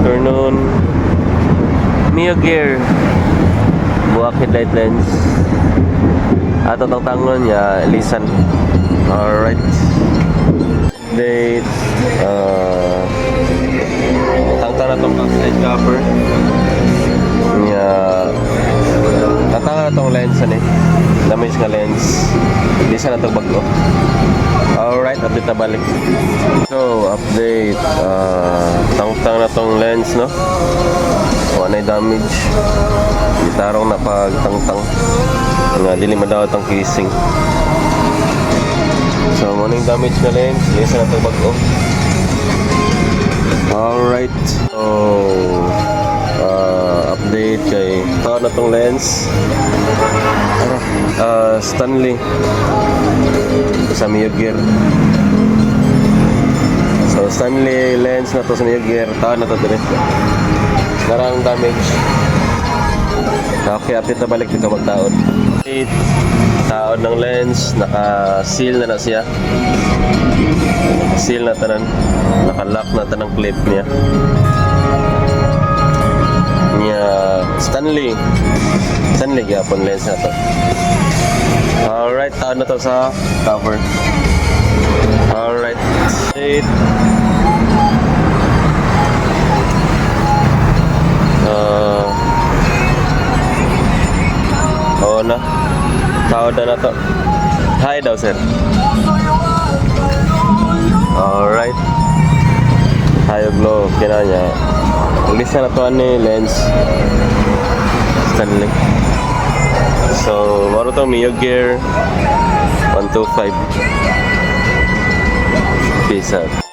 afternoon. Mio Gear buwak headlight lens at itong tangon niya lisan. Alright, date tangtang na itong backside cover niya, tangtang na itong lens damage nga lens, lisan na itong bago. Alright, update na balik. So, update. Tangtang na tong lens, no? Wala na damage. Gitarong na pagtangtang. Nga, dili madaw itong casing. So, wala yung damage na lens. Lens na itong bago. Alright. So, update kay tawad na tong lens. Stanley sa Mio Gear. So Stanley lens na to sa Mio Gear, tawad na to dire. Narang damage. Okay, update na balik dito magtaod. Taod ng lens, naka-seal na siya. Seal na tanan. Naka-lock na tanang clip niya. Stanley gyapon lens na to. Alright, taon na to sa cover. Alright, oo na, taon na to. Hi daw sir. Alright, hayog lo kinanya. Lista na to ani lens Stanley. So, maro to Mio Gear 125. Peace out.